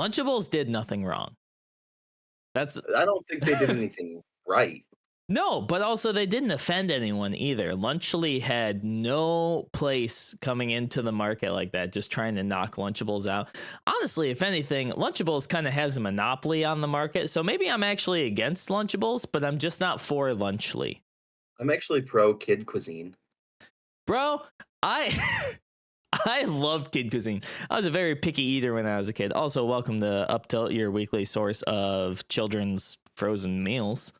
Lunchables did nothing wrong. I don't think they did anything right. No, but also they didn't offend anyone either. Lunchly had no place coming into the market like that, just trying to knock Lunchables out. Honestly, if anything, Lunchables kind of has a monopoly on the market. So maybe I'm actually against Lunchables, but I'm just not for Lunchly. I'm actually pro Kid Cuisine. Bro, I I loved Kid Cuisine. I was a very picky eater when I was a kid. Also, welcome to UpTilt, your weekly source of children's frozen meals.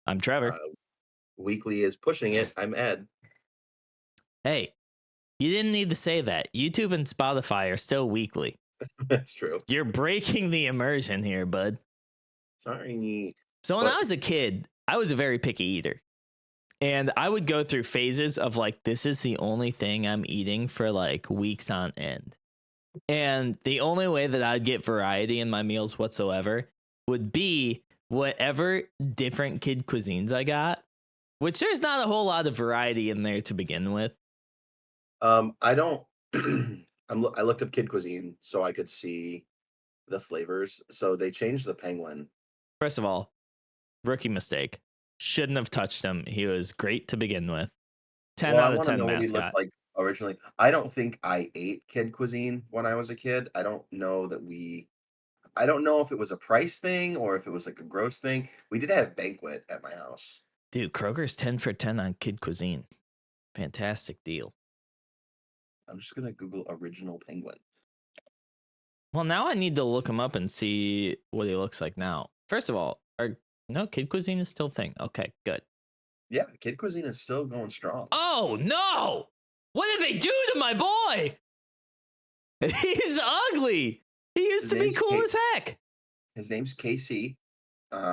I'm Uh, Trevor. Weekly is pushing it. I'm Ed. Hey, you didn't need to say that. YouTube and Spotify are still weekly. That's true. You're breaking the immersion here, bud. Sorry. So when I But was a kid, I was a very picky eater. And I would go through phases of like, this is the only thing I'm eating for like weeks on end. And the only way that I'd get variety in my meals whatsoever would be whatever different kid cuisines I got, which there's not a whole lot of variety in there to begin with. I don't I looked up Kid Cuisine so I could see the flavors. So they changed the penguin. First of all, rookie mistake. Shouldn't have touched him. He was great to begin with. 10 Well, I out of wanna 10 know what he looked mascot. like originally. I don't think I ate Kid Cuisine when I was a kid. I don't know if it was a price thing or if it was, like, a gross thing. We did have Banquet at my house. Dude, Kroger's 10 for 10 on kid cuisine. Fantastic deal. I'm just gonna Google original penguin. Well, now I need to look him up and see what he looks like now. First of all, no, kid cuisine is still a thing. Okay, good. Yeah, Kid Cuisine is still going strong. Oh, no! What did they do to my boy? He's ugly. He used His to be name's cool K as heck. his name's KC.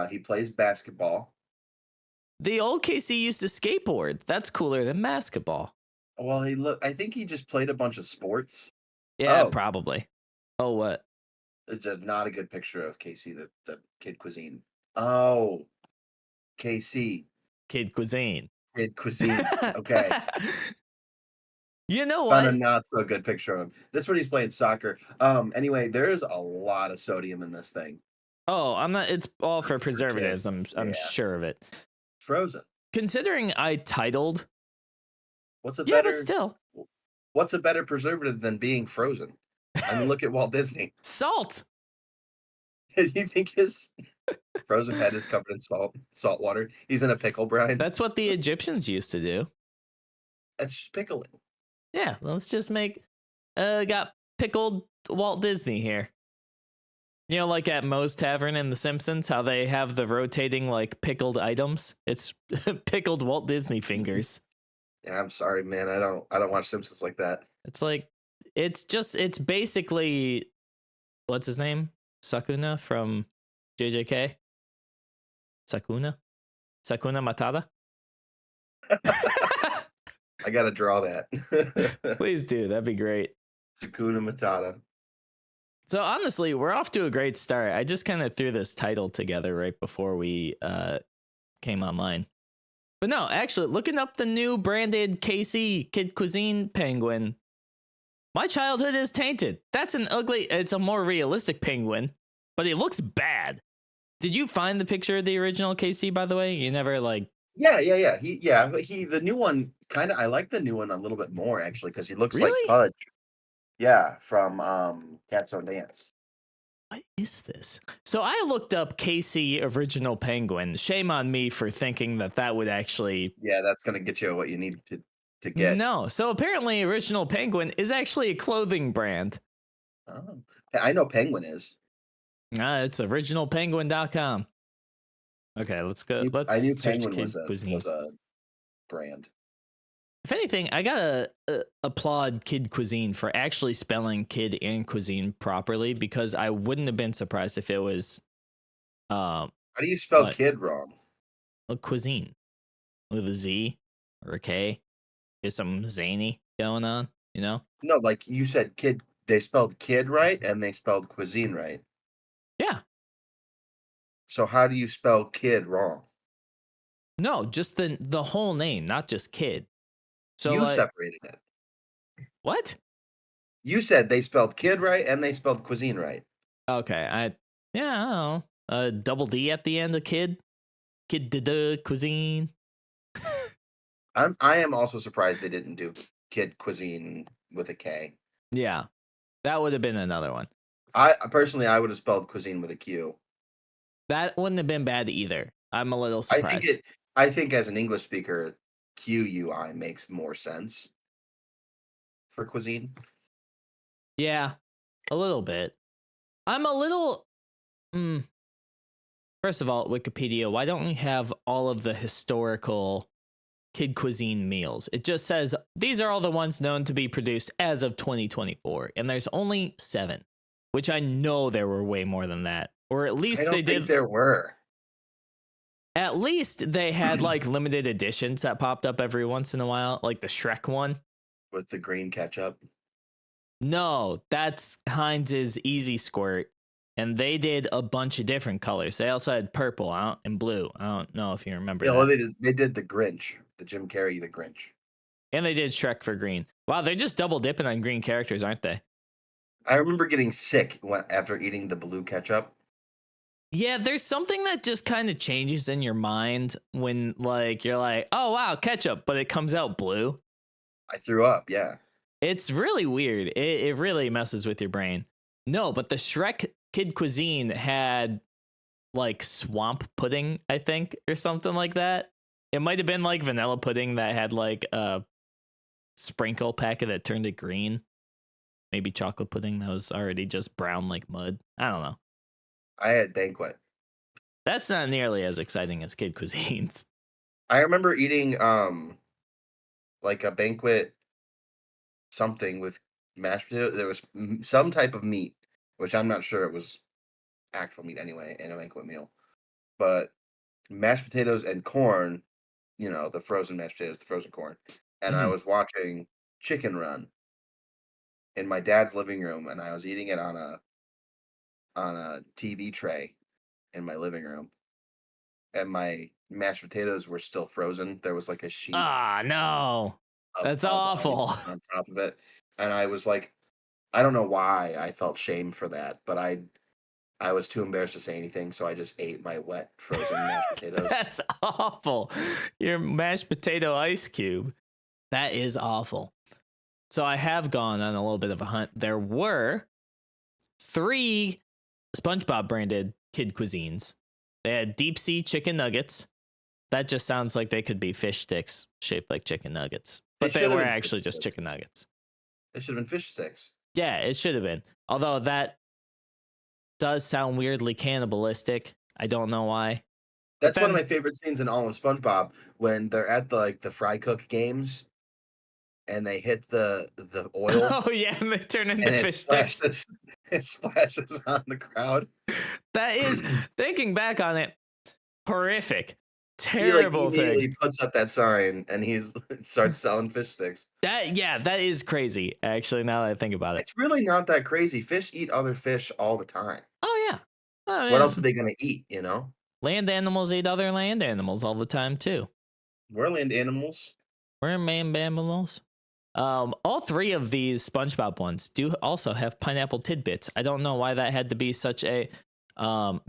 He plays basketball. The old KC used to skateboard. That's cooler than basketball. Well, I think he just played a bunch of sports. Yeah, Oh, probably. Oh, what? it's just not a good picture of Casey, the Kid Cuisine. Oh, KC, Kid cuisine. Kid Cuisine. Okay. You know Found a what? not so good picture of him. This one he's playing soccer. Anyway, there's a lot of sodium in this thing Oh, I'm not. It's all for for kids. preservatives. I'm Yeah. sure of it. Frozen. Considering I titled, What's a yeah, but better still, what's a better preservative than being frozen? I mean, look at Walt Disney. salt. You think his frozen head is covered in salt water? He's in a pickle brine. That's what the Egyptians used to do. That's just pickling. Yeah, let's just make got pickled Walt Disney here. You know, like at Moe's Tavern in The Simpsons, how they have the rotating like pickled items. It's pickled Walt Disney fingers. Yeah, I'm sorry, man. I don't watch Simpsons like that. It's like it's basically what's his name? Sakuna from JJK? Sakuna? Sakuna Matata? I gotta draw that. Please do. That'd be great. Sakuna Matata. So honestly, we're off to a great start. I just kind of threw this title together right before we came online. But no, actually, looking up the new branded KC Kid Cuisine penguin, my childhood is tainted. That's an ugly, it's a more realistic penguin, but it looks bad. Did you find the picture of the original KC, by the way? You never like, Yeah. The new one kinda I like the new one a little bit more actually because he looks like really? Pudge. Yeah, from Cats on Dance. What is this? So I looked up KC original penguin. Shame on me for thinking that that would actually. Yeah, that's gonna get you what you need to get. No. So apparently, original penguin is actually a clothing brand. Oh. I know Penguin is. It's originalpenguin.com. Okay, let's go. I Let's knew search Penguin kid cuisine. was a brand. If anything, I gotta applaud Kid Cuisine for actually spelling kid and cuisine properly because I wouldn't have been surprised if it was How do you spell what kid wrong? a cuisine with a Z or a K. Is some zany going on, you know? No, like you said kid they spelled kid right and they spelled cuisine right. Yeah. So how do you spell kid wrong? No, just the whole name, not just kid. So You like separated it. what? You said they spelled kid right and they spelled cuisine right. Okay, yeah, I don't know. Double D at the end of kid cuisine. I am also surprised they didn't do Kid Cuisine with a K. Yeah, that would have been another one. I personally, I would have spelled cuisine with a Q. That wouldn't have been bad either. I'm a little I think surprised. it. I think as an English speaker, QUI makes more sense for cuisine. Yeah, a little bit. I'm a little. Mm, First of all, Wikipedia, why don't we have all of the historical kid cuisine meals? It just says these are all the ones known to be produced as of 2024, and there's only 7, which I know there were way more than that. Or at I least they don't think did. there were At least they had like limited editions that popped up every once in a while, like the Shrek one. with the green ketchup. No, that's Heinz's Easy Squirt. And they did a bunch of different colors. They also had purple and blue. I don't know if you remember Yeah, well, that. they did the Grinch, the Jim Carrey, the Grinch. And they did Shrek for green. Wow, they're just double dipping on green characters, aren't they? I remember getting sick after eating the blue ketchup. Yeah, there's something that just kind of changes in your mind when like you're like, oh wow, ketchup, but it comes out blue. I threw up. Yeah, It's really weird. It really messes with your brain. No, but the Shrek Kid Cuisine had like swamp pudding, I think, or something like that. It might have been like vanilla pudding that had like a sprinkle packet that turned it green. Maybe chocolate pudding that was already just brown like mud. I don't know. I had banquet. That's not nearly as exciting as Kid Cuisines. I remember eating like a banquet something with mashed potato. There was some type of meat, which I'm not sure it was actual meat anyway in a banquet meal, but mashed potatoes and corn. You know, the frozen mashed potatoes, the frozen corn. And I Mhm. was watching Chicken Run in my dad's living room, and I was eating it on a TV tray in my living room, and my mashed potatoes were still frozen. There was like a sheet Ah, no. That's of onion awful. on top of it, and I was like, I don't know why I felt shame for that, but I was too embarrassed to say anything, so I just ate my wet frozen mashed potatoes. That's awful. Your mashed potato ice cube. That is awful. So I have gone on a little bit of a hunt. There were 3 SpongeBob branded kid cuisines. They had deep sea chicken nuggets. That just sounds like they could be fish sticks shaped like chicken nuggets, They but they should have were been fish actually just sticks. chicken nuggets. They should have been fish sticks. Yeah, it should have been. Although that does sound weirdly cannibalistic. I don't know why. But That's one of then, my favorite scenes in all of SpongeBob when they're at the fry cook games and they hit the oil oh yeah, and they turn into and it fish sticks. splashes it splashes on the crowd. That is, thinking back on it, horrific. He like Terrible thing. immediately puts up that sign and he's starts selling fish sticks. That is crazy, actually, now that I think about it. It's really not that crazy. Fish eat other fish all the time. Oh yeah. I What else are mean, they gonna eat, you know? land animals eat other land animals all the time too. We're land animals. We're man animals. All 3 of these SpongeBob ones do also have pineapple tidbits. I don't know why that had to be such a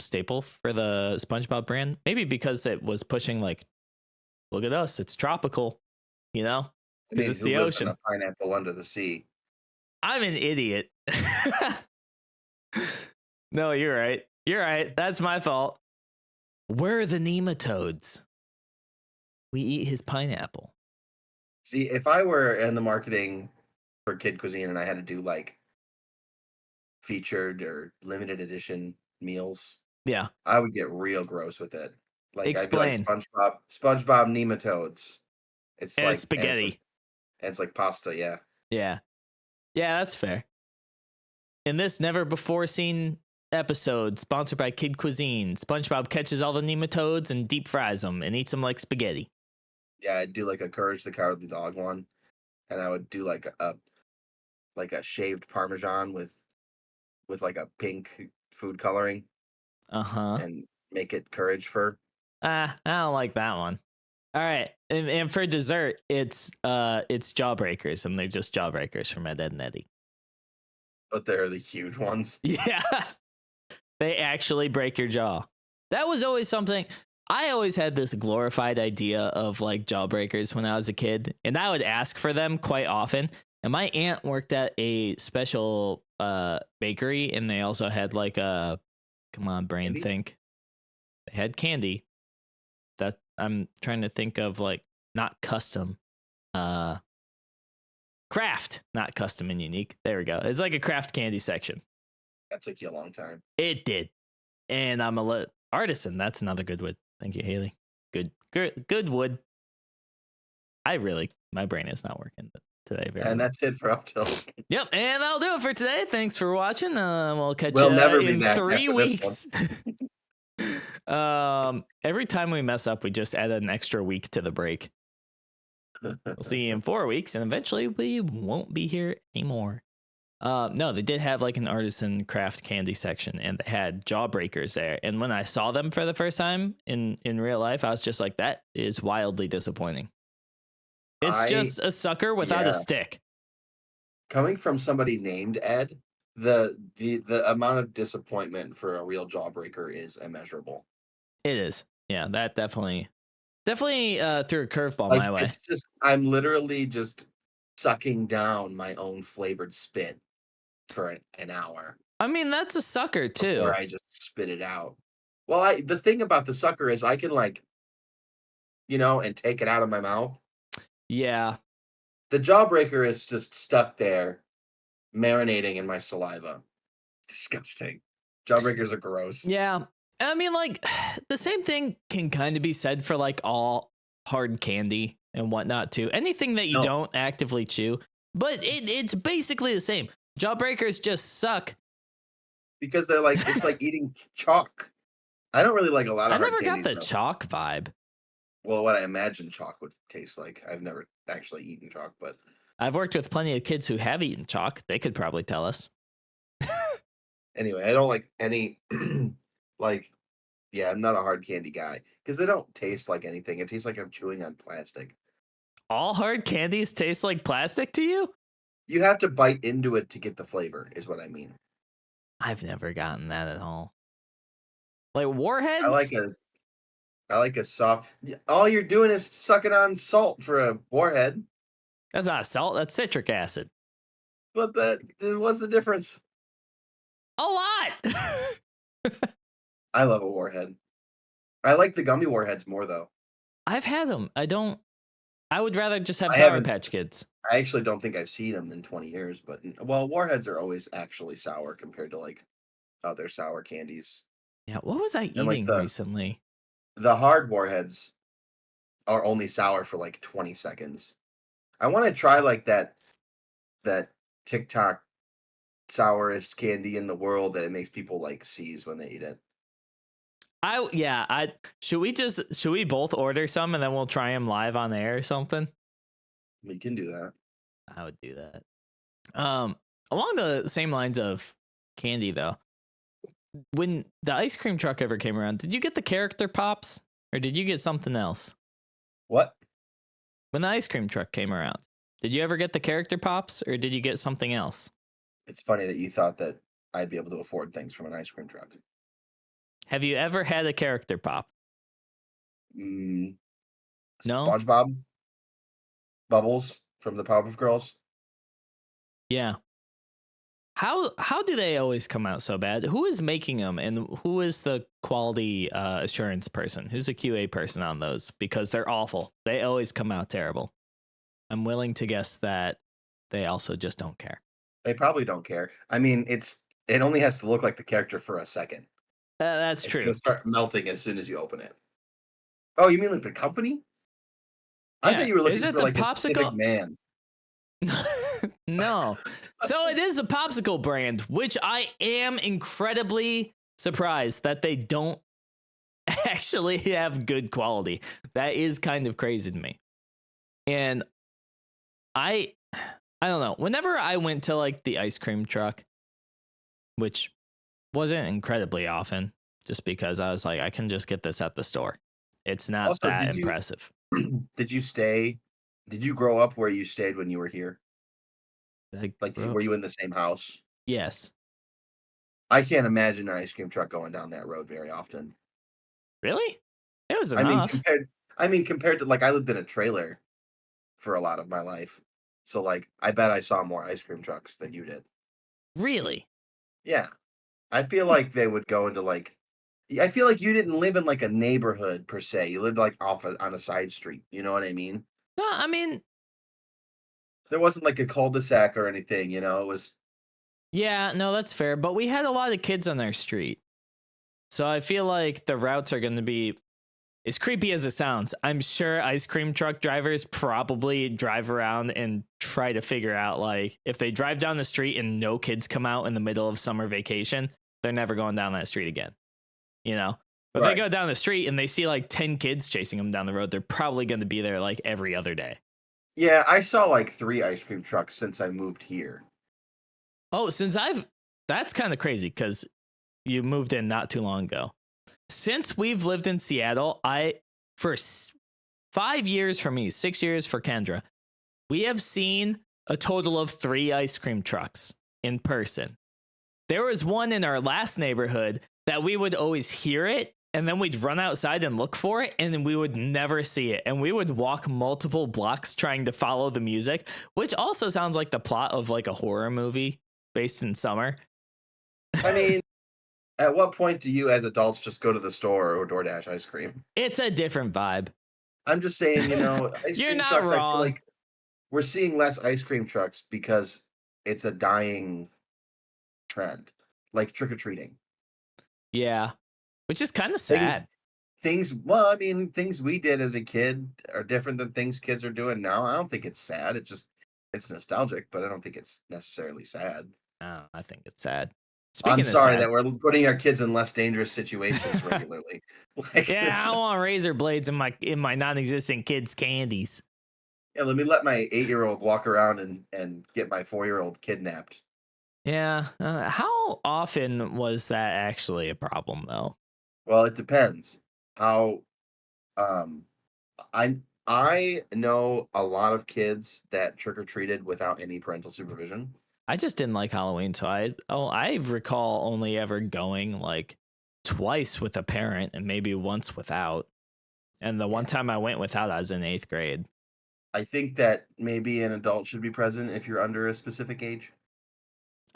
staple for the SpongeBob brand. Maybe because it was pushing like, look at us, it's tropical, you know, I because mean, it's who the lives on ocean. a pineapple under the sea? I'm an idiot. No, you're right. You're right. That's my fault. Where are the nematodes? We eat his pineapple. See, if I were in the marketing for Kid Cuisine and I had to do like featured or limited edition meals, Yeah. I would get real gross with it. Like I'd be like Explain. SpongeBob nematodes. It's As like spaghetti. and it's like pasta, yeah. Yeah. Yeah, that's fair. In this never before seen episode, sponsored by Kid Cuisine, SpongeBob catches all the nematodes and deep fries them and eats them like spaghetti. Yeah, I'd do like a Courage the Cowardly Dog one, and I would do like a shaved Parmesan with like a pink food coloring Uh huh. and make it Courage fur. I don't like that one. All right, and for dessert, it's Jawbreakers, and they're just Jawbreakers from Ed, Edd n Eddy. But they're the huge ones. Yeah, They actually break your jaw. That was always something. I always had this glorified idea of like jawbreakers when I was a kid, and I would ask for them quite often. And my aunt worked at a special bakery, and they also had like a come on, brain Candy? think. They had candy. That I'm trying to think of like not custom. Craft, not custom and unique. There we go. It's like a craft candy section. That took you a long time. It did. And I'm a artisan. That's another good wood. Thank you, Haley. Good wood. My brain is not working today very And well. that's it for UpTilt. Yep, and that'll do it for today. Thanks for watching. We'll catch We'll you never be in back 3 after this weeks. Every time we mess up, we just add an extra week to the break. We'll see you in 4 weeks, and eventually we won't be here anymore. No, they did have like an artisan craft candy section, and they had jawbreakers there. And when I saw them for the first time in real life, I was just like, that is wildly disappointing. It's just a sucker without a stick. Coming from somebody named Ed, the amount of disappointment for a real jawbreaker is immeasurable. It is. Yeah, that definitely threw a curveball Like my way. it's just I'm literally just sucking down my own flavored spit for an hour. I mean, that's a sucker too. Or I just spit it out. Well, the thing about the sucker is I can like, and take it out of my mouth. Yeah. The jawbreaker is just stuck there, marinating in my saliva. Disgusting. Jawbreakers are gross. Yeah. I mean, like, the same thing can kind of be said for like all hard candy and whatnot too. Anything that you don't actively chew, but it's basically the same. Jawbreakers just suck. Because they're like, it's like eating chalk. I don't really like a lot of hard I never got candies, the chalk vibe. Well, what I imagine chalk would taste like. I've never actually eaten chalk, but I've worked with plenty of kids who have eaten chalk. They could probably tell us. anyway, I don't like any like I'm not a hard candy guy because they don't taste like anything. It tastes like I'm chewing on plastic. All hard candies taste like plastic to you? You have to bite into it to get the flavor, is what I mean. I've never gotten that at all. Like Warheads? I like a soft. All you're doing is sucking on salt for a warhead. That's not salt. That's citric acid. But what's the difference? A lot. I love a warhead. I like the gummy warheads more though. I've had them. I would rather just have Sour Patch Kids. I actually don't think I've seen them in 20 years, but warheads are always actually sour compared to like other sour candies. Yeah, what was I eating recently? The hard warheads are only sour for like 20 seconds. I want to try like that TikTok sourest candy in the world that it makes people like seize when they eat it. Should we both order some and then we'll try them live on air or something? We can do that. I would do that. Along the same lines of candy though, when the ice cream truck ever came around, did you get the character pops or did you get something else? What? When the ice cream truck came around, did you ever get the character pops or did you get something else? It's funny that you thought that I'd be able to afford things from an ice cream truck. Have you ever had a character pop? No. SpongeBob? Bubbles from the Powerpuff Girls? Yeah. How do they always come out so bad? Who is making them and who is the quality assurance person? Who's the QA person on those? Because they're awful. They always come out terrible. I'm willing to guess that they also just don't care. They probably don't care. I mean, it only has to look like the character for a second. That's true. It'll start melting as soon as you open it. Oh, you mean like the company? Yeah. I thought you were looking for like popsicle? a specific man. No. So it is a popsicle brand, which I am incredibly surprised that they don't actually have good quality. That is kind of crazy to me. And I don't know. Whenever I went to like the ice cream truck, which wasn't incredibly often, just because I was like, I can just get this at the store. It's not also, that impressive. Did you grow up where you stayed when you were here? Were you in the same house? Yes. I can't imagine an ice cream truck going down that road very often. Really? It was I mean, enough. compared to like I lived in a trailer for a lot of my life. So like I bet I saw more ice cream trucks than you did. Really? Yeah. I feel like they would go into like I feel like you didn't live in like a neighborhood per se. You lived like on a side street. You know what I mean? No, I mean, There wasn't like a cul-de-sac or anything, you know. It was yeah, no, that's fair. But we had a lot of kids on our street. So I feel like the routes are going to be as creepy as it sounds. I'm sure ice cream truck drivers probably drive around and try to figure out, like, if they drive down the street and no kids come out in the middle of summer vacation, they're never going down that street again, you know? But if they right. go down the street and they see like 10 kids chasing them down the road, they're probably going to be there like every other day. Yeah, I saw like 3 ice cream trucks since I moved here. Oh, that's kind of crazy because you moved in not too long ago. Since we've lived in Seattle, for 5 years for me, 6 years for Kendra, we have seen a total of 3 ice cream trucks in person. There was one in our last neighborhood that we would always hear it, and then we'd run outside and look for it, and then we would never see it. And we would walk multiple blocks trying to follow the music, which also sounds like the plot of like a horror movie based in summer. I mean, at what point do you as adults just go to the store or DoorDash ice cream? It's a different vibe. I'm just saying, ice You're cream not trucks, I feel wrong. like we're seeing less ice cream trucks because it's a dying trend, like trick or treating. Yeah, which is kind of Things sad. well, I mean, things we did as a kid are different than things kids are doing now. I don't think it's sad. It's nostalgic, but I don't think it's necessarily sad. Oh, I think it's sad. I'm Speaking of sorry sad, that we're putting our kids in less dangerous situations regularly. Like, yeah, I want razor blades in my non-existent kids' candies. yeah, let me let my 8-year-old walk around and get my 4-year-old kidnapped. Yeah, how often was that actually a problem though? Well, it depends. How um I I know a lot of kids that trick or treated without any parental supervision. I just didn't like Halloween, so I recall only ever going like twice with a parent and maybe once without. And the one Yeah. time I went without, I was in 8th grade. I think that maybe an adult should be present if you're under a specific age.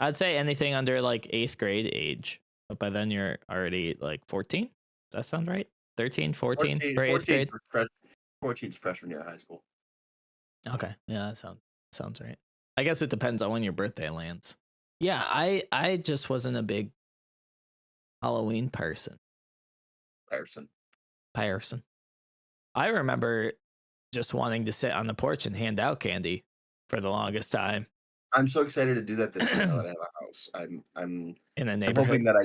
I'd say anything under like 8th grade age, but by then you're already like 14. Does that sound right? 13, 14 14, for 8th 14 grade. for 14 freshman year of high school. Okay, yeah, that sounds right. I guess it depends on when your birthday lands. Yeah, I just wasn't a big Halloween Person. person. I remember just wanting to sit on the porch and hand out candy for the longest time I'm so excited to do that this year now that I in have a house. a I'm hoping neighborhood. that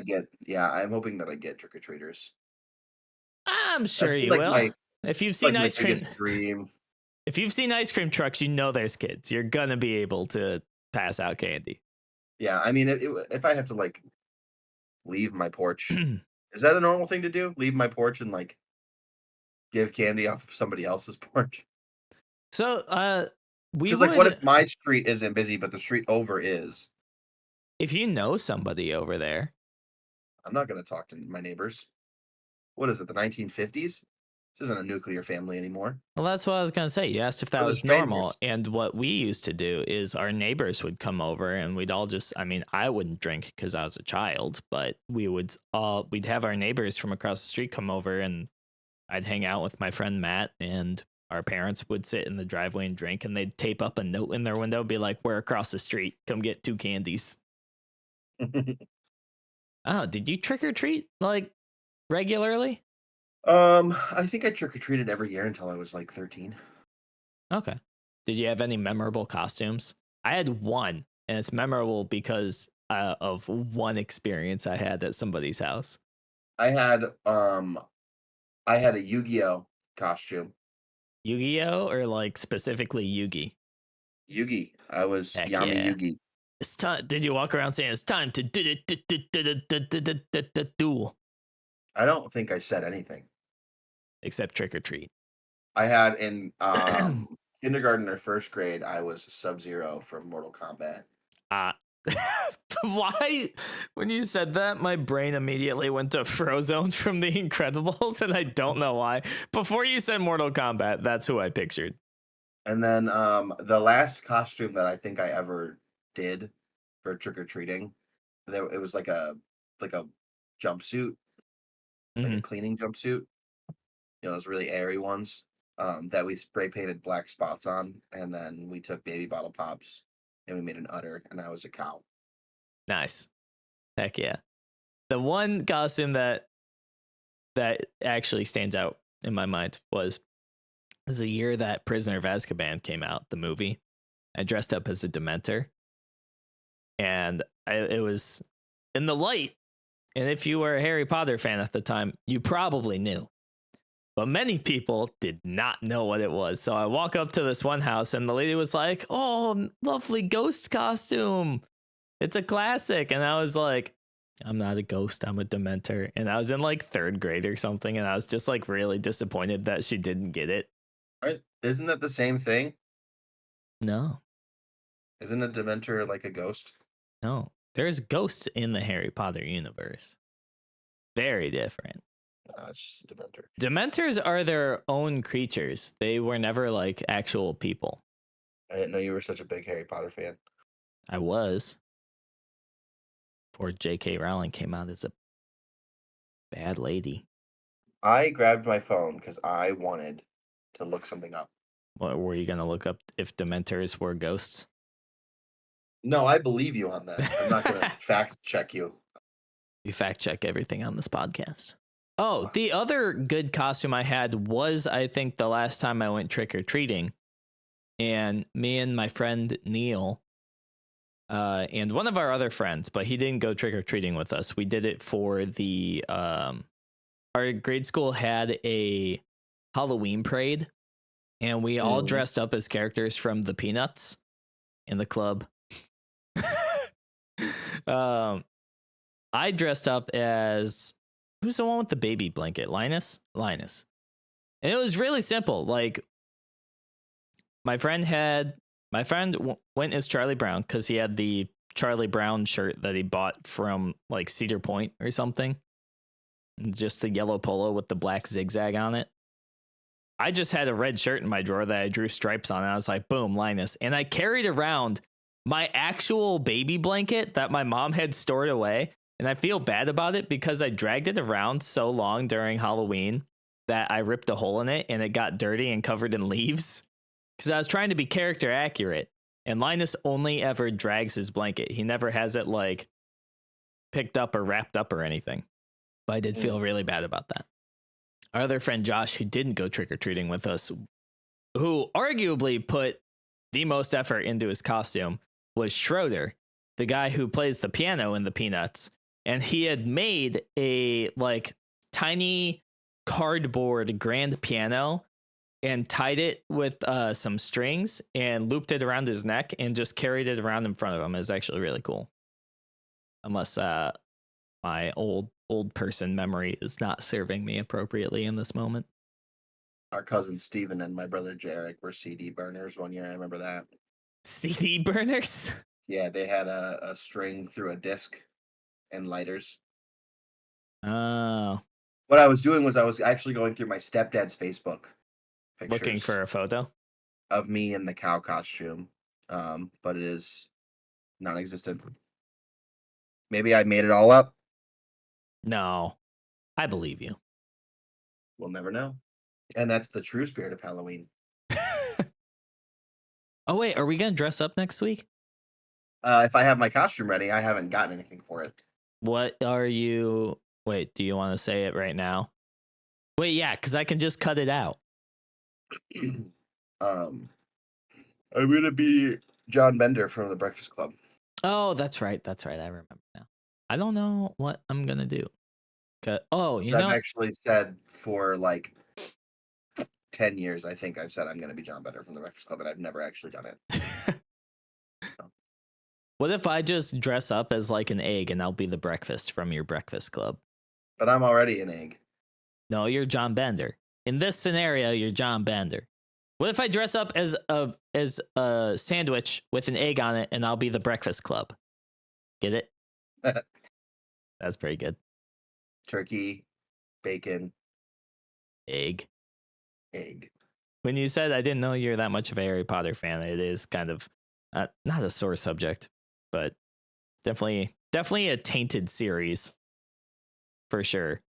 I'm hoping that I get trick or treaters. I'm That's sure been you like will. my If you've seen like my ice cream, biggest dream. if you've seen ice cream trucks, you know there's kids. You're gonna be able to pass out candy. Yeah, I mean, if I have to like leave my porch, is that a normal thing to do? Leave my porch and like give candy off of somebody else's porch? So, we Because like, what would if my street isn't busy, but the street over is? if you know somebody over there. I'm not going to talk to my neighbors. What is it? The 1950s? This isn't a nuclear family anymore. Well, that's what I was gonna say. You asked if that Those are was normal, strangers. and what we used to do is our neighbors would come over, and we'd all just. I mean, I wouldn't drink because I was a child, but we'd have our neighbors from across the street come over, and I'd hang out with my friend Matt, and our parents would sit in the driveway and drink, and they'd tape up a note in their window, be like, "We're across the street. Come get 2 candies." Oh, did you trick or treat like regularly? I think I trick or treated every year until I was like 13. Okay. Did you have any memorable costumes? I had one, and it's memorable because of one experience I had at somebody's house. I had um I had a Yu-Gi-Oh costume. Yu-Gi-Oh, or like specifically Yugi? Yugi. I was Heck Yami yeah! Yugi. It's time. Did you walk around saying it's time to duel? I don't think I said anything. Except trick or treat. I had in kindergarten or first grade, I was Sub-Zero from Mortal Kombat. Why? When you said that, my brain immediately went to Frozone from The Incredibles, and I don't know why. Before you said Mortal Kombat, that's who I pictured. And then the last costume that I think I ever did for trick or treating, it was like a jumpsuit, like a Mhm. cleaning jumpsuit. You know, those really airy ones that we spray painted black spots on, and then we took baby bottle pops and we made an udder, and I was a cow. Nice. Heck yeah. The one costume that actually stands out in my mind was the year that Prisoner of Azkaban came out, the movie. I dressed up as a Dementor, and it was in the light. And if you were a Harry Potter fan at the time, you probably knew. But many people did not know what it was. So I walk up to this one house, and the lady was like, "Oh, lovely ghost costume. It's a classic." And I was like, "I'm not a ghost, I'm a Dementor." And I was in like 3rd grade or something. And I was just like really disappointed that she didn't get it. Isn't that the same thing? No, Isn't a Dementor like a ghost? no. There's ghosts in the Harry Potter universe. Very different. It's just a Dementor. Dementors are their own creatures. They were never like actual people. I didn't know you were such a big Harry Potter fan. I was. Before J.K. Rowling came out as a bad lady. I grabbed my phone because I wanted to look something up. What were you going to look up if Dementors were ghosts? No, I believe you on that. I'm not going to fact check you. We fact check everything on this podcast. Oh, the other good costume I had was, I think, the last time I went trick or treating. And me and my friend Neil, and one of our other friends, but he didn't go trick or treating with us. We did it for the, our grade school had a Halloween parade, and we all dressed up as characters from the Peanuts in the club. I dressed up as, who's the one with the baby blanket? Linus. And it was really simple. Like, my friend went as Charlie Brown because he had the Charlie Brown shirt that he bought from like Cedar Point or something. Just the yellow polo with the black zigzag on it. I just had a red shirt in my drawer that I drew stripes on. And I was like, boom, Linus. And I carried around my actual baby blanket that my mom had stored away. And I feel bad about it because I dragged it around so long during Halloween that I ripped a hole in it and it got dirty and covered in leaves. Because I was trying to be character accurate. And Linus only ever drags his blanket. He never has it like picked up or wrapped up or anything. But I did feel really bad about that. Our other friend Josh, who didn't go trick-or-treating with us, who arguably put the most effort into his costume, was Schroeder, the guy who plays the piano in the Peanuts. And he had made a like tiny cardboard grand piano and tied it with some strings and looped it around his neck and just carried it around in front of him. It's actually really cool. Unless my old person memory is not serving me appropriately in this moment. Our cousin Steven and my brother Jarek were CD burners one year. I remember that. CD burners? Yeah, they had a string through a disc and lighters. Oh. What I was doing was I was actually going through my stepdad's Facebook pictures. Looking for a photo? Of me in the cow costume. But it is non-existent. Maybe I made it all up. No. I believe you. We'll never know. And that's the true spirit of Halloween. Oh, wait. Are we going to dress up next week? If I have my costume ready, I haven't gotten anything for it. What are you... Wait, do you want to say it right now? Wait, yeah, because I can just cut it out. I'm going to be John Bender from The Breakfast Club. Oh, that's right. I remember now. I don't know what I'm going to do. Oh, you know... I've actually said for like 10 years, I think I've said I'm going to be John Bender from The Breakfast Club, and I've never actually done it. What if I just dress up as like an egg and I'll be the breakfast from your Breakfast Club? But I'm already an egg. No, you're John Bender. In this scenario, you're John Bender. What if I dress up as a sandwich with an egg on it and I'll be the Breakfast Club? Get it? That's pretty good. Turkey, bacon, Egg. egg. When you said I didn't know you're that much of a Harry Potter fan, it is kind of not a sore subject, but definitely a tainted series for sure.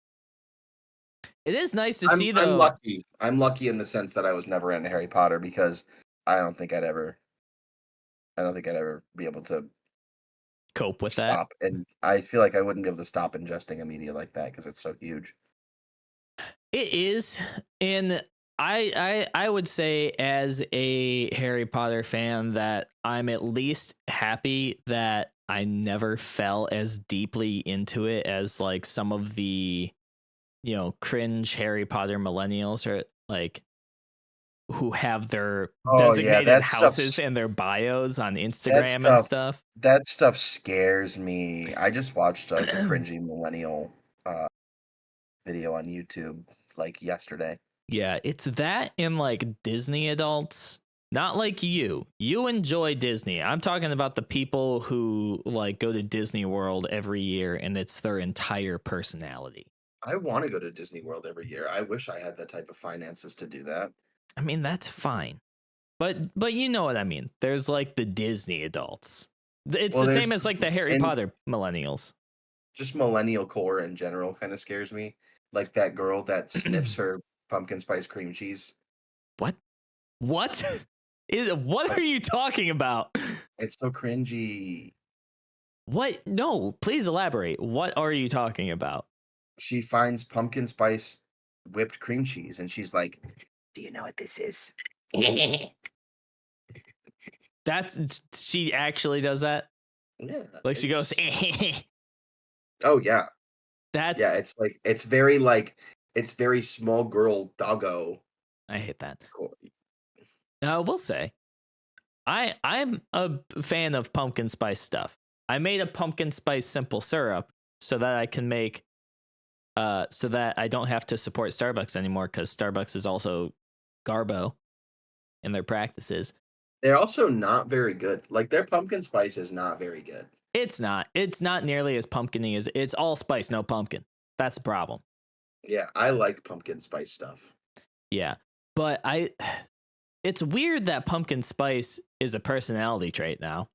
It is nice to see I'm though. lucky. I'm lucky in the sense that I was never into Harry Potter because I don't think I'd ever be able to Cope with that. stop. And I feel like I wouldn't be able to stop ingesting a media like that because it's so huge. It is, and I would say as a Harry Potter fan that I'm at least happy that I never fell as deeply into it as like some of the cringe Harry Potter millennials or like who have their Oh yeah, designated houses and their bios on that Instagram and stuff stuff. that stuff scares me. I just watched like a cringy millennial uh video on YouTube like yesterday. Yeah, it's that in like Disney adults. Not like you. You enjoy Disney. I'm talking about the people who like go to Disney World every year and it's their entire personality. I want to go to Disney World every year. I wish I had that type of finances to do that. I mean, that's fine. But you know what I mean. There's like the Disney adults. It's Well, the there's same as like the Harry and Potter millennials. just millennial core in general kind of scares me. Like that girl that sniffs her pumpkin spice cream cheese. What? What? What are Like you talking about? it's so cringy. What? No, please elaborate. What are you talking about? She finds pumpkin spice whipped cream cheese and she's like, "Do you know what this is?" She actually does that? Yeah, Like she goes, it's oh yeah. Yeah, that's it's very small girl doggo. I hate that. Cool. I will say, I'm a fan of pumpkin spice stuff. I made a pumpkin spice simple syrup so that I can make so that I don't have to support Starbucks anymore because Starbucks is also Garbo in their practices. They're also not very good. Like their pumpkin spice is not very good. It's not. It's not nearly as pumpkiny as it's all spice, no pumpkin. That's the problem. Yeah, I like pumpkin spice stuff. Yeah. But it's weird that pumpkin spice is a personality trait now.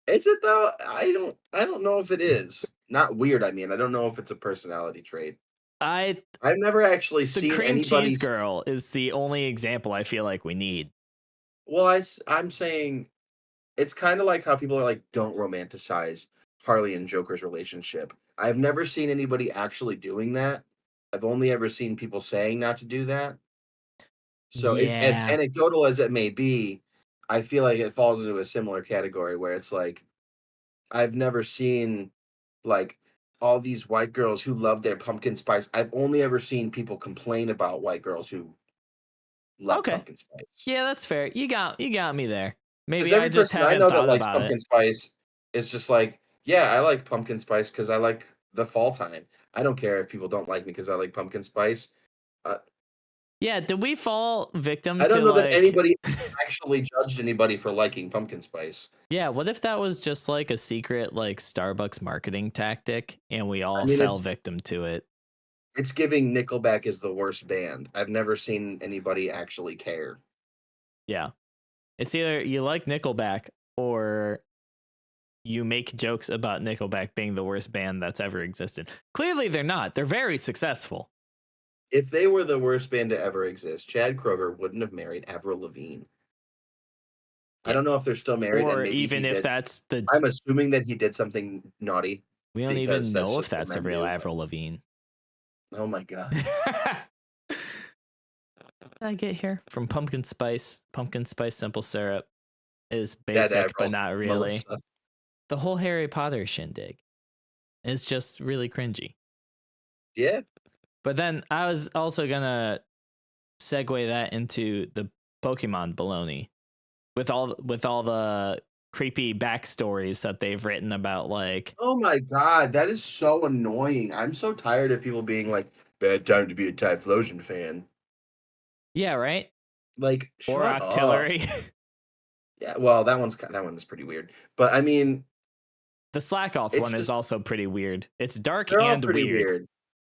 Is it though? I don't know if it is. Not weird, I mean. I don't know if it's a personality trait. I I've never actually the seen cream anybody cheese girl is the only example I feel like we need. well, I'm saying it's kind of like how people are like don't romanticize Harley and Joker's relationship. I've never seen anybody actually doing that. I've only ever seen people saying not to do that. So as Yeah. anecdotal as it may be, I feel like it falls into a similar category where it's like I've never seen like all these white girls who love their pumpkin spice. I've only ever seen people complain about white girls who love Okay. pumpkin spice. Yeah, that's fair. You got me there. Because Maybe I every just person I haven't know that thought likes about it. pumpkin spice is just like, yeah, I like pumpkin spice because I like the fall time. I don't care if people don't like me because I like pumpkin spice. Uh, Yeah, did we fall victim I don't to know that like anybody actually judged anybody for liking pumpkin spice. yeah, what if that was just like a secret like Starbucks marketing tactic and we I all mean, fell victim to it? it's giving Nickelback is the worst band. I've never seen anybody actually care. Yeah. It's either you like Nickelback or you make jokes about Nickelback being the worst band that's ever existed. Clearly they're not. They're very successful. If they were the worst band to ever exist, Chad Kroger wouldn't have married Avril Lavigne. I Yeah. don't know if they're still married, and Or maybe even he if did. that's the I'm assuming that he did something naughty we don't even because that's know if just what that's the men real do. But Avril Lavigne. oh my god, I get here from pumpkin spice simple syrup is Dead basic but Avril, not really. Melissa. The whole Harry Potter shindig is just really cringy. Yeah, But then I was also gonna segue that into the Pokemon baloney with all the creepy backstories that they've written about like oh my god, that is so annoying. I'm so tired of people being like, "Bad time to be a Typhlosion fan." yeah, right? Like, Or shut up. Octillery. Yeah, well, that one is pretty weird. But I mean, The Slack Off It's one is just also pretty weird. It's dark they're all and pretty weird. weird.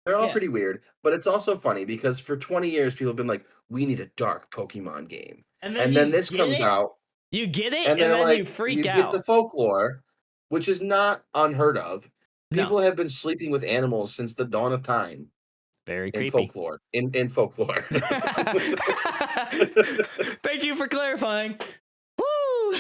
They're all Yeah. pretty weird, but it's also funny because for 20 years people have been like, "We need a dark Pokemon game." And then And then you this get comes it. out You get it, and and they're then you like, freak you get the out. folklore, which is not unheard of. No. People have been sleeping with animals since the dawn of time Very in creepy. folklore. In folklore. Thank you for clarifying. Woo!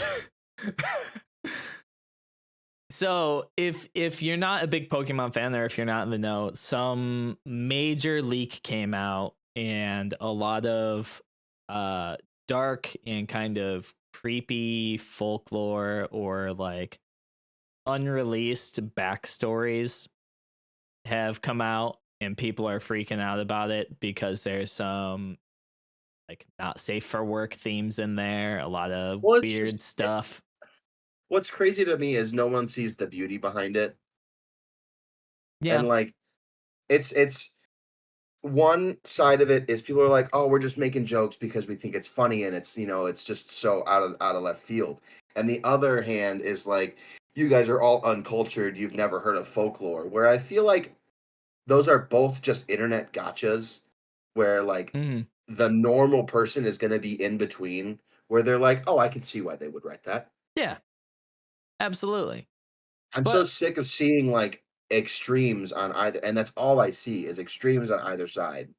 So if you're not a big Pokemon fan or if you're not in the know, some major leak came out and a lot of dark and kind of creepy folklore or like unreleased backstories have come out and people are freaking out about it because there's some like not safe for work themes in there, a lot of Well, it's weird just stuff. what's crazy to me is no one sees the beauty behind it. Yeah. And like it's one side of it is people are like, "Oh, we're just making jokes because we think it's funny and it's, it's just so out of left field." And the other hand is like, "You guys are all uncultured. You've never heard of folklore." Where I feel like those are both just internet gotchas where like Mhm. the normal person is going to be in between where they're like, "Oh, I can see why they would write that." Yeah, absolutely. I'm so But sick of seeing like extremes on either, and that's all I see is extremes on either side.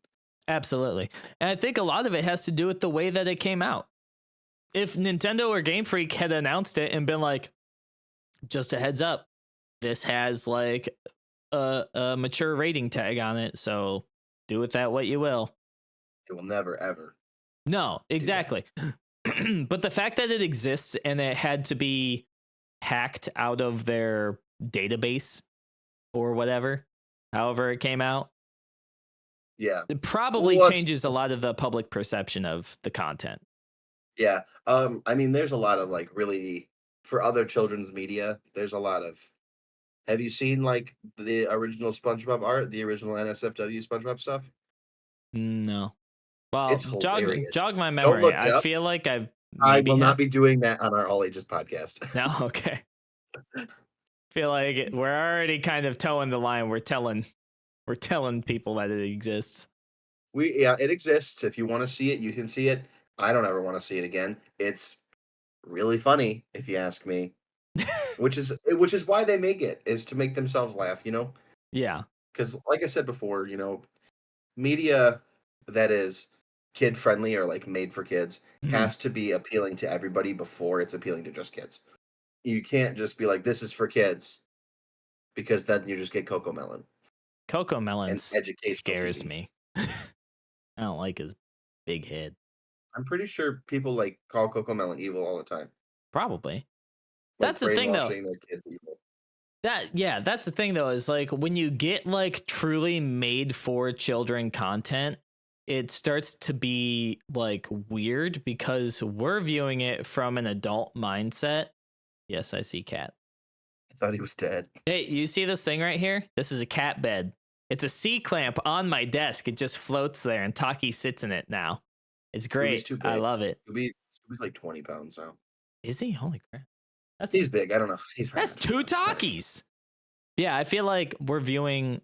absolutely. And I think a lot of it has to do with the way that it came out. If Nintendo or Game Freak had announced it and been like, just a heads up, this has like a mature rating tag on it, so do with that what you will. It will never ever No, do that. exactly. But the fact that it exists and it had to be hacked out of their database or whatever, however it came out, Yeah. it probably What's changes a lot of the public perception of the content. Yeah. I mean, there's a lot of like really for other children's media. There's a lot of. Have you seen like the original SpongeBob art, the original NSFW SpongeBob stuff? No. Well, It's hilarious. jog my Don't memory. look it I up. feel like I've I maybe will not have. be doing that on our all ages podcast. No, okay. Feel like we're already kind of towing the line. We're telling people that it exists. Yeah, it exists. If you want to see it, you can see it. I don't ever want to see it again. It's really funny, if you ask me. Which is why they make it is to make themselves laugh. Yeah. Because like I said before, media that is kid friendly or like made for kids Mhm. has to be appealing to everybody before it's appealing to just kids. You can't just be like, this is for kids, because then you just get Coco Melon Coco and Melons educational scares TV. me. I don't like his big head. I'm pretty sure people like call Coco Melon evil all the time, Probably. like That's the thing though. brainwashing their kids evil. That's the thing though, is like when you get like truly made for children content, it starts to be like weird because we're viewing it from an adult mindset. Yes, I see cat. I thought he was dead. Hey, you see this thing right here? This is a cat bed. It's a C clamp on my desk. It just floats there and Taki sits in it now. It's Scooby's great. too I big. love it. Scooby's like 20 pounds now. Is he? Holy crap. That's He's big. I don't know. He's probably that's not 20 two pounds. Takis. Yeah, I feel like we're viewing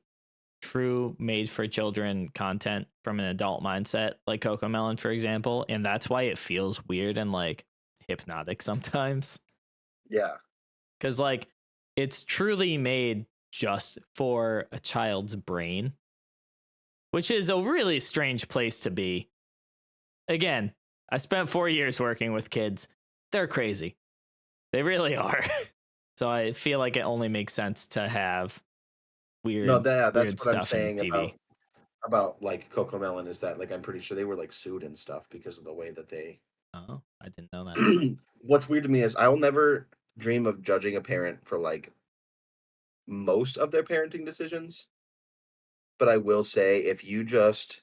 true made for children content from an adult mindset, like Coco Melon, for example, and that's why it feels weird and like hypnotic sometimes. Yeah. Because like it's truly made just for a child's brain, which is a really strange place to be. Again, I spent 4 years working with kids. They're crazy. They really are. So I feel like it only makes sense to have No, weird, that's weird what I'm stuff in saying TV. about like Coco Melon is that like I'm pretty sure they were like sued and stuff because of the way that they. Oh, I didn't know that. What's weird to me is I will never dream of judging a parent for like most of their parenting decisions, but I will say if you just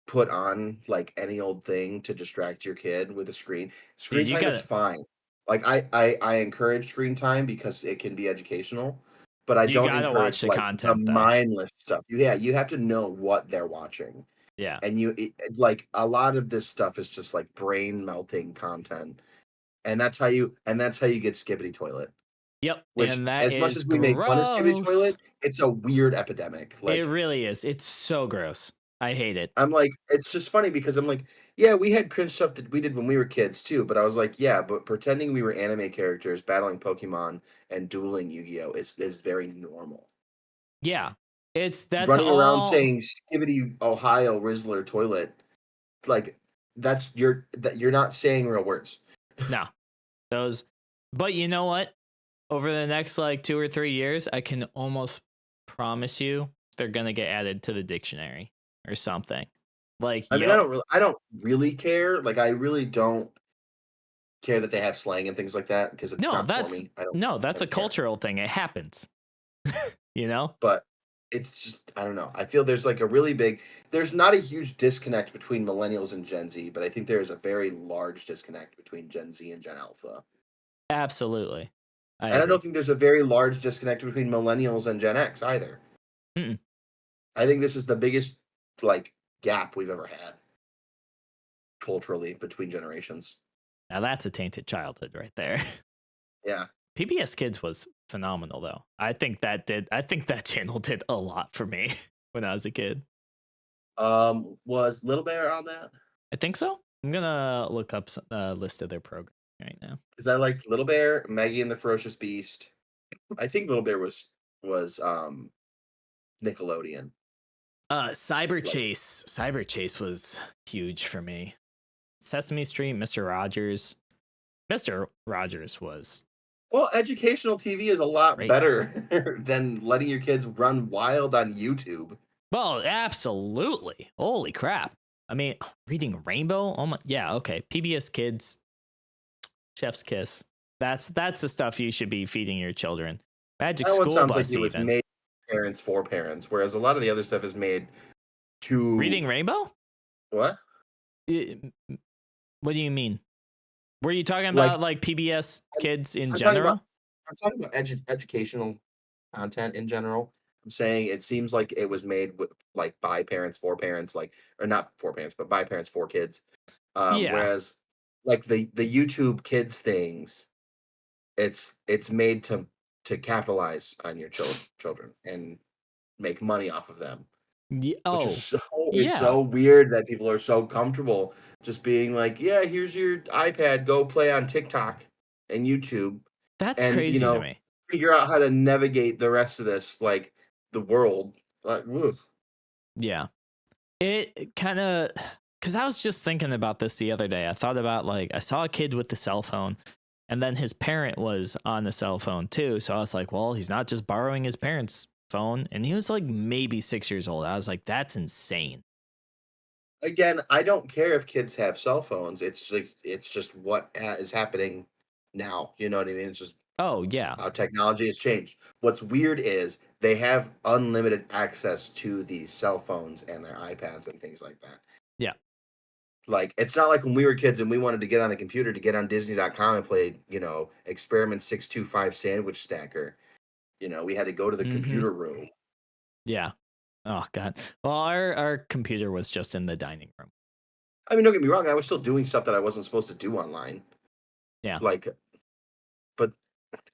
put on like any old thing to distract your kid with a screen Dude, you time is gotta fine. Like I encourage screen time because it can be educational, but I you don't gotta watch encourage the like the content though. mindless stuff. Yeah, you have to know what they're watching. Yeah. And like a lot of this stuff is just like brain melting content. And that's how you get skippity toilet. Yep. which And that as much is as we make fun of Skibidi gross. Toilet, it's a weird epidemic. It Like, really is. It's so gross. I hate it. I'm like, it's just funny because I'm like, yeah, we had cringe stuff that we did when we were kids too, but I was like, yeah, but pretending we were anime characters battling Pokemon and dueling Yu-Gi-Oh is very normal. Yeah. That's Running around all. saying Skibidi Ohio Rizzler toilet, like that you're not saying real words. No. Those but you know what? Over the next like 2 or 3 years, I can almost promise you they're going to get added to the dictionary or something. Like, I mean, yep. I don't really care. Like, I really don't care that they have slang and things like that because it's No, not for that's me. no, I that's a don't care. cultural thing. It happens. You know? But it's just I don't know. I feel there's like a really big there's not a huge disconnect between millennials and Gen Z, but I think there is a very large disconnect between Gen Z and Gen Alpha. Absolutely. I And I don't agree. think there's a very large disconnect between millennials and Gen X either. Mm-mm. I think this is the biggest like gap we've ever had culturally between generations. Now that's a tainted childhood right there. Yeah. PBS Kids was phenomenal though. I think that channel did a lot for me when I was a kid. Was Little Bear on that? I think so. I'm going to look up a list of their programs right now. Because I liked Little Bear, Maggie and the Ferocious Beast. I think Little Bear was Nickelodeon. Like, Cyber Chase was huge for me. Sesame Street, Mr. Rogers was well, educational TV is a lot great. better than letting your kids run wild on YouTube. Well, absolutely. Holy crap. I mean, reading Rainbow. Oh my, yeah. Okay. PBS Kids, Chef's Kiss. That's the stuff you should be feeding your children. Magic That one School sounds like Bus, it was even. made parents for parents, whereas a lot of the other stuff is made to Reading Rainbow. what? Eh, What do you mean? Were you talking Like about like PBS I'm, Kids in I'm talking about general? educational content in general. I'm saying it seems like it was made with like by parents for parents, like or not for parents, but by parents for kids. Yeah. Whereas like the YouTube kids things, it's made to capitalize on your children and make money off of them, which is Oh, so it's yeah. so weird that people are so comfortable just being like, yeah, here's your iPad, go play on TikTok and YouTube, That's and crazy to me. figure out how to navigate the rest of this, like the world. Like, woof. Yeah. It kind of, because I was just thinking about this the other day. I thought about like, I saw a kid with the cell phone and then his parent was on the cell phone too. So I was like, well, he's not just borrowing his parents' phone. And he was like maybe 6 years old. I was like, that's insane. Again, I don't care if kids have cell phones. It's just what is happening now. You know what I mean? It's just Oh, yeah. how technology has changed. What's weird is they have unlimited access to these cell phones and their iPads and things like that. Yeah. Like, it's not like when we were kids and we wanted to get on the computer to get on Disney.com and play, Experiment 625 Sandwich Stacker. We had to go to the Mm-hmm. computer room. Yeah. Oh, God. Well, our computer was just in the dining room. I mean, don't get me wrong, I was still doing stuff that I wasn't supposed to do online. Yeah. Like, but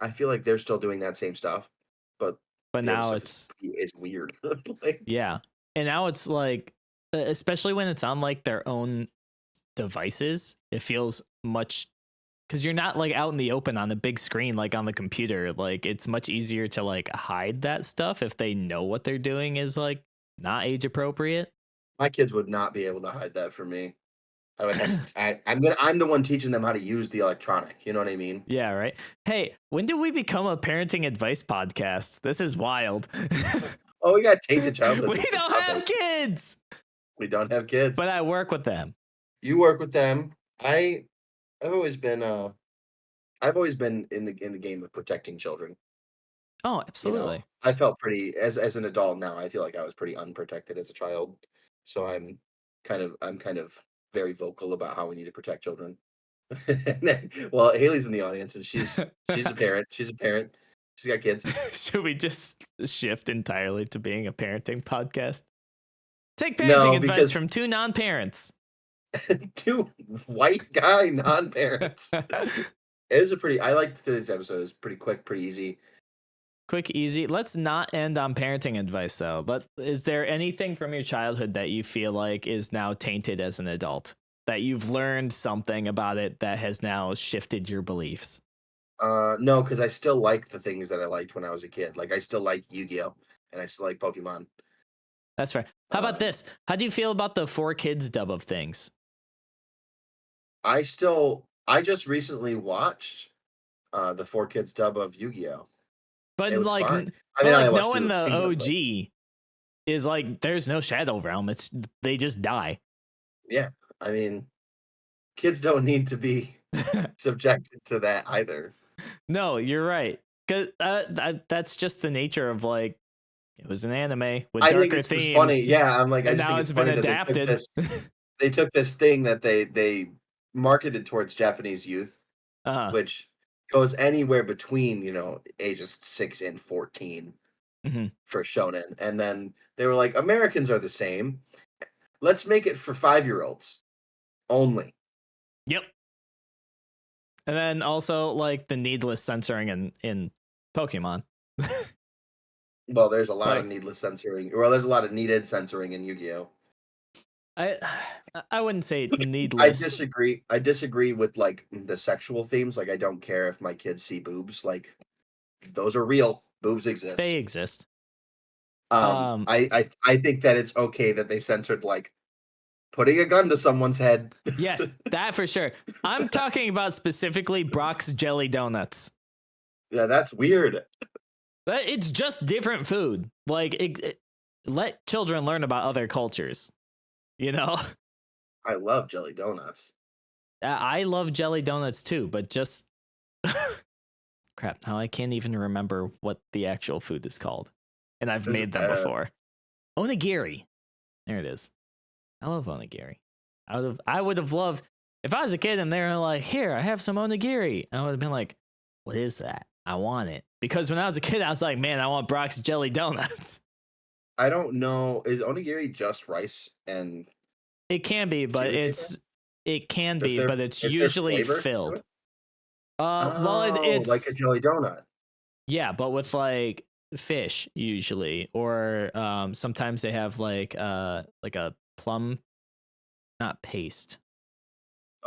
I feel like they're still doing that same stuff, but But the other now stuff is it's, is weird. Like, yeah. And now it's like, especially when it's on like their own devices, it feels much because you're not like out in the open on the big screen like on the computer. Like it's much easier to like hide that stuff if they know what they're doing is like not age appropriate. my kids would not be able to hide that from me. I would have to. I'm the one teaching them how to use the electronic. You know what I mean? Yeah, right. Hey, when did we become a parenting advice podcast? This is wild. Oh, we got tainted We childhoods as the don't have topic. kids, We don't have kids. but I work with them. You work with them. I've always been in the game of protecting children. Oh, absolutely. I felt pretty as an adult now. I feel like I was pretty unprotected as a child, so I'm kind of very vocal about how we need to protect children. Well, Haley's in the audience, and she's a parent. She's a parent. She's got kids. Should we just shift entirely to being a parenting podcast? Take parenting No, advice because from two non-parents. two white guy non-parents. It was a pretty. I liked today's episode. It was pretty quick, pretty easy. Quick, easy. Let's not end on parenting advice though. But is there anything from your childhood that you feel like is now tainted as an adult? That you've learned something about it that has now shifted your beliefs? No, because I still like the things that I liked when I was a kid. Like I still like Yu-Gi-Oh, and I still like Pokemon. That's fair. How about this? How do you feel about the 4 Kids dub of things? I just recently watched the 4 Kids dub of Yu-Gi-Oh. But It was like, fine. I but mean, I like watched knowing the the Kingdom, but OG is like, there's no Shadow Realm. It's they just die. yeah, I mean, kids don't need to be subjected to that either. No, you're right. Cause that's just the nature of like, it was an anime with I think darker it's just funny. themes, Yeah, I'm like, I and just now think it's it's been funny that adapted. they took this thing that they marketed towards Japanese youth, Uh-huh. which goes anywhere between, ages 6 and 14 Mm-hmm. for shonen. And then they were like, Americans are the same. Let's make it for 5-year-olds only. Yep. And then also like the needless censoring in Pokemon. Well, there's a lot of Like, needless censoring. Well, there's a lot of needed censoring in Yu-Gi-Oh. I wouldn't say I needless. disagree. I disagree with like the sexual themes. Like, I don't care if my kids see boobs. Like, those are real. Boobs exist. They exist. I think that it's okay that they censored like putting a gun to someone's head. Yes, that for sure. I'm talking about specifically Brock's jelly donuts. Yeah, that's weird. But it's just different food. Like, let children learn about other cultures. You know, I love jelly donuts. I love jelly donuts too, but just crap. Now I can't even remember what the actual food is called, and I've made them before. Onigiri. There it is. I love onigiri. I would have loved if I was a kid and they were like, "Here, I have some onigiri." I would have been like, "What is that? I want it." Because when I was a kid, I was like, "Man, I want Brock's jelly donuts." I don't know. Is onigiri just rice and It can be, but it's it's usually filled. It's like a jelly donut. Yeah, but with like fish usually, or sometimes they have like a plum, not paste.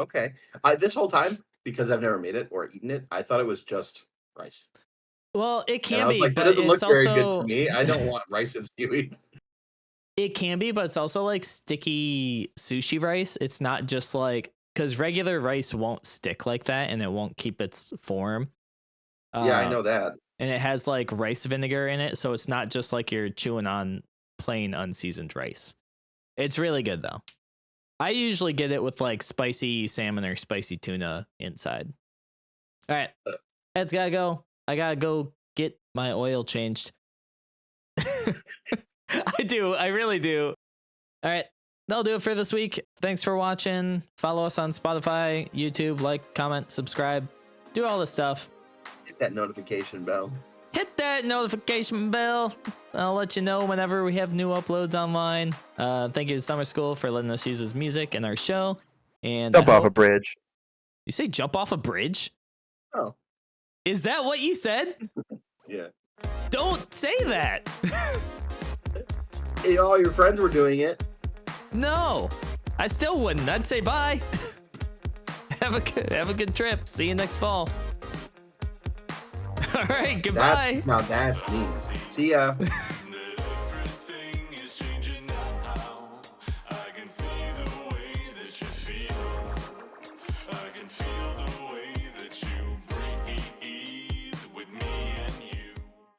Okay. This whole time, because I've never made it or eaten it, I thought it was just rice. Well, it And I can was be, like, that but doesn't look it's very good to also me. I don't want rice and seaweed. it can be, but it's also like sticky sushi rice. It's not just like, because regular rice won't stick like that and it won't keep its form. Yeah, I know that. And it has like rice vinegar in it, so it's not just like you're chewing on plain unseasoned rice. It's really good though. I usually get it with like spicy salmon or spicy tuna inside. All right, Ed's gotta go. I gotta go get my oil changed. I do. I really do. All right. That'll do it for this week. Thanks for watching. Follow us on Spotify, YouTube, like, comment, subscribe, do all this stuff. Hit that notification bell. Hit that notification bell. I'll let you know whenever we have new uploads online. Thank you to Summer School for letting us use his music in our show. And Jump off a bridge. You say jump off a bridge? Oh. Is that what you said? Yeah. Don't say that. Hey, all your friends were doing it. No, I still wouldn't. I'd say bye. Have a good trip. See you next fall. All right, goodbye. Now that's me. See ya.